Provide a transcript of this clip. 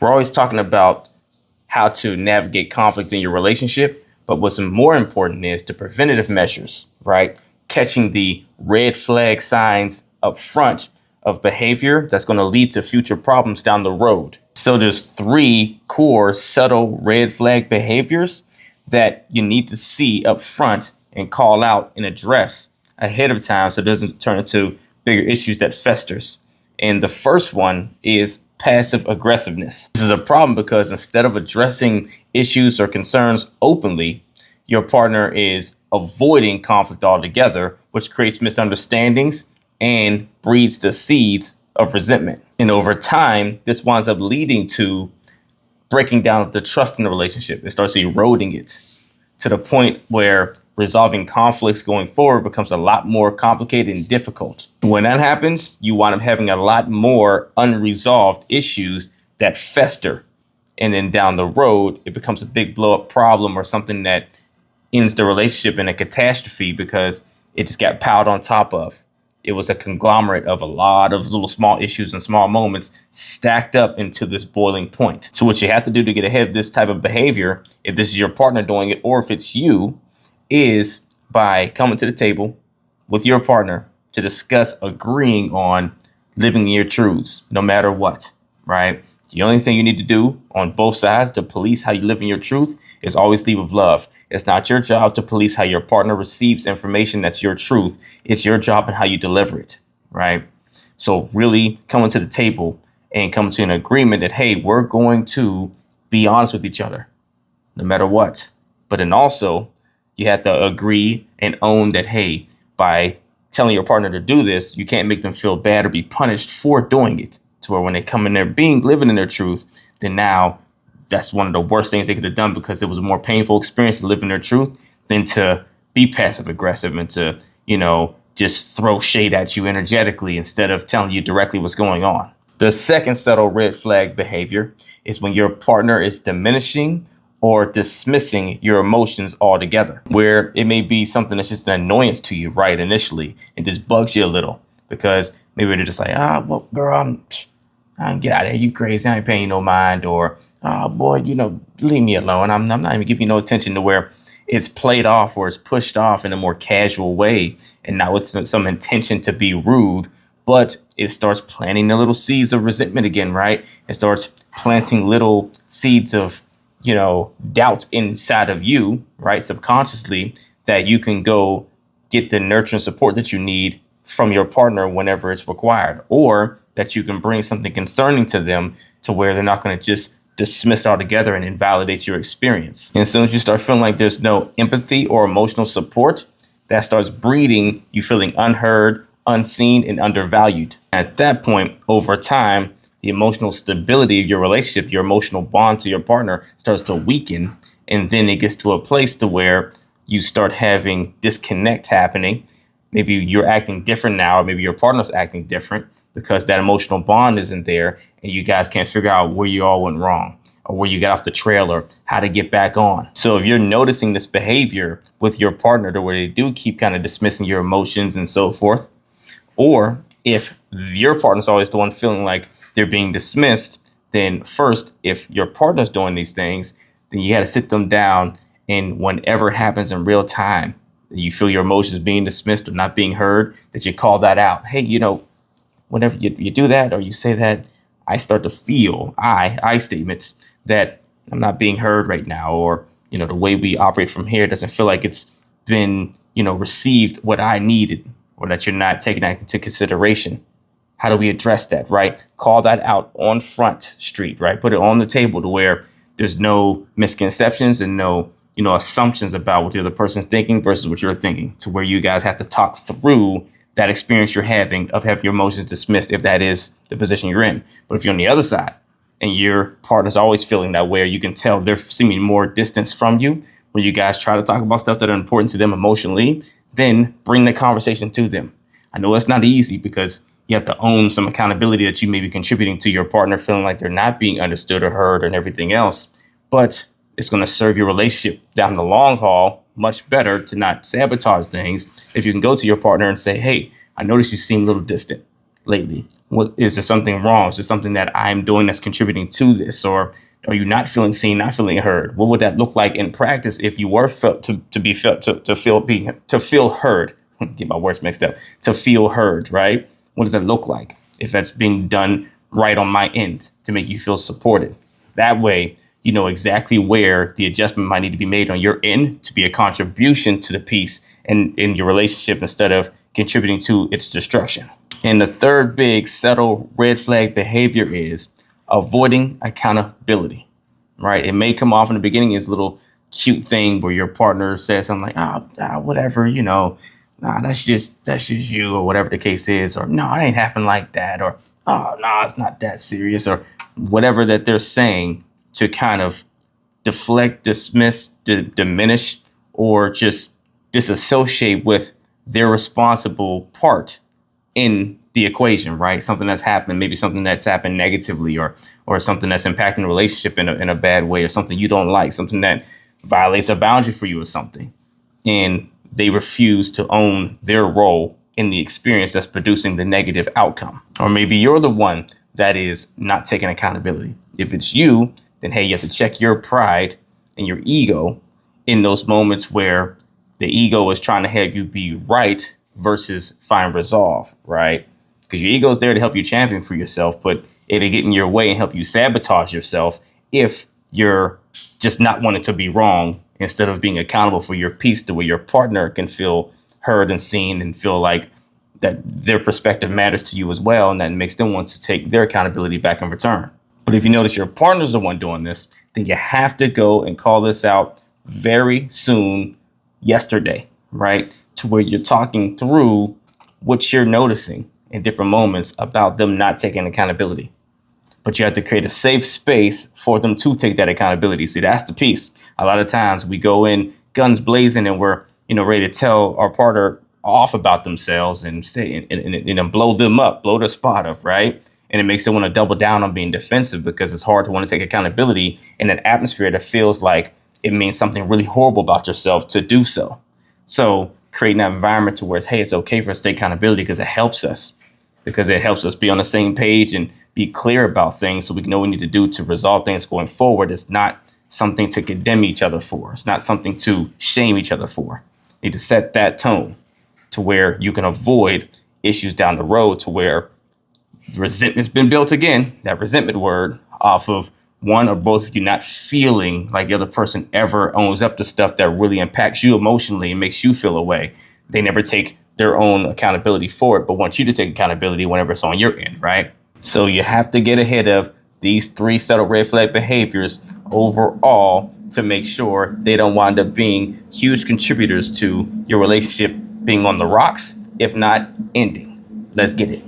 We're always talking about how to navigate conflict in your relationship, but what's more important is the preventative measures, right? Catching the red flag signs up front of behavior that's going to lead to future problems down the road. So there's three core subtle red flag behaviors that you need to see up front and call out and address ahead of time so it doesn't turn into bigger issues that festers. And the first one is passive aggressiveness. This is a problem because instead of addressing issues or concerns openly, your partner is avoiding conflict altogether, which creates misunderstandings and breeds the seeds of resentment. And over time, this winds up leading to breaking down the trust in the relationship. It starts eroding it to the point where resolving conflicts going forward becomes a lot more complicated and difficult. When that happens, you wind up having a lot more unresolved issues that fester. And then down the road, it becomes a big blow up problem or something that ends the relationship in a catastrophe because it just got piled on top of. It was a conglomerate of a lot of little small issues and small moments stacked up into this boiling point. So what you have to do to get ahead of this type of behavior, if this is your partner doing it, or if it's you, is by coming to the table with your partner to discuss agreeing on living your truths, no matter what, right? The only thing you need to do on both sides to police how you live in your truth is always lead with love. It's not your job to police how your partner receives information that's your truth. It's your job and how you deliver it, right? So really coming to the table and coming to an agreement that, hey, we're going to be honest with each other, no matter what. But then also you have to agree and own that, hey, by telling your partner to do this, you can't make them feel bad or be punished for doing it. To where when they come in there living in their truth, then now that's one of the worst things they could have done because it was a more painful experience to live in their truth than to be passive aggressive and to, just throw shade at you energetically instead of telling you directly what's going on. The second subtle red flag behavior is when your partner is diminishing or dismissing your emotions altogether, where it may be something that's just an annoyance to you right initially and just bugs you a little because maybe they're just like, well, girl, I'm get out of here. You crazy. I ain't paying you no mind. Or, boy, leave me alone. I'm not even giving you no attention, to where it's played off or it's pushed off in a more casual way and not with some intention to be rude, but it starts planting the little seeds of resentment again, right? It starts planting little seeds of, doubt inside of you, right? Subconsciously, that you can go get the nurture and support that you need from your partner whenever it's required, or that you can bring something concerning to them to where they're not going to just dismiss it altogether and invalidate your experience. And as soon as you start feeling like there's no empathy or emotional support, that starts breeding you feeling unheard, unseen, and undervalued. At that point, over time, the emotional stability of your relationship, your emotional bond to your partner starts to weaken. And then it gets to a place to where you start having disconnect happening. Maybe you're acting different now, or maybe your partner's acting different because that emotional bond isn't there and you guys can't figure out where you all went wrong or where you got off the trail or how to get back on. So if you're noticing this behavior with your partner to where they do keep kind of dismissing your emotions and so forth, or if your partner's always the one feeling like they're being dismissed, then first, if your partner's doing these things, then you got to sit them down, and whenever it happens in real time, you feel your emotions being dismissed or not being heard, that you call that out. Hey, whenever you do that or you say that, I start to feel I statements that I'm not being heard right now, or, the way we operate from here doesn't feel like it's been, received what I needed, or that you're not taking that into consideration. How do we address that, right? Call that out on Front Street, right? Put it on the table to where there's no misconceptions and no assumptions about what the other person's thinking versus what you're thinking, to where you guys have to talk through that experience you're having of having your emotions dismissed, if that is the position you're in. But if you're on the other side and your partner's always feeling that way, or you can tell they're seeming more distance from you, when you guys try to talk about stuff that are important to them emotionally, then bring the conversation to them. I know it's not easy because you have to own some accountability that you may be contributing to your partner feeling like they're not being understood or heard and everything else. But it's going to serve your relationship down the long haul much better to not sabotage things if you can go to your partner and say, hey, I noticed you seem a little distant. lately? What is there something wrong? Is there something that I'm doing that's contributing to this? Or are you not feeling seen, not feeling heard? What would that look like in practice if you were felt to be felt to feel heard? Get my words mixed up. To feel heard, right? What does that look like if that's being done right on my end to make you feel supported? That way, you know exactly where the adjustment might need to be made on your end to be a contribution to the peace and in your relationship instead of contributing to its destruction. And the third big subtle red flag behavior is avoiding accountability, right? It may come off in the beginning as a little cute thing where your partner says something like, whatever, nah, that's just you, or whatever the case is, or no, it ain't happened like that, or oh no, it's not that serious, or whatever that they're saying to kind of deflect, dismiss, diminish, or just disassociate with their responsible part in the equation, right? Something that's happened, maybe something that's happened negatively, or something that's impacting the relationship in a bad way, or something you don't like, something that violates a boundary for you or something. And they refuse to own their role in the experience that's producing the negative outcome. Or maybe you're the one that is not taking accountability. If it's you, then hey, you have to check your pride and your ego in those moments where the ego is trying to help you be right versus find resolve, right? Because your ego is there to help you champion for yourself, but it'll get in your way and help you sabotage yourself if you're just not wanting to be wrong instead of being accountable for your peace, the way your partner can feel heard and seen and feel like that their perspective matters to you as well. And that makes them want to take their accountability back in return. But if you notice your partner's the one doing this, then you have to go and call this out very soon, yesterday, right? To where you're talking through what you're noticing in different moments about them not taking accountability. But you have to create a safe space for them to take that accountability. See, that's the piece. A lot of times we go in guns blazing and we're, ready to tell our partner off about themselves and say and blow them up, blow their spot up, right? And it makes them want to double down on being defensive because it's hard to want to take accountability in an atmosphere that feels like it means something really horrible about yourself to do so. So creating that environment to where it's okay for us to take accountability because it helps us be on the same page and be clear about things so we know what we need to do to resolve things going forward. It's not something to condemn each other for. It's not something to shame each other for. You need to set that tone to where you can avoid issues down the road to where the resentment's been built again, that resentment word, off of one or both of you not feeling like the other person ever owns up to stuff that really impacts you emotionally and makes you feel a way. They never take their own accountability for it, but want you to take accountability whenever it's on your end, right? So you have to get ahead of these 3 subtle red flag behaviors overall to make sure they don't wind up being huge contributors to your relationship being on the rocks, if not ending. Let's get it.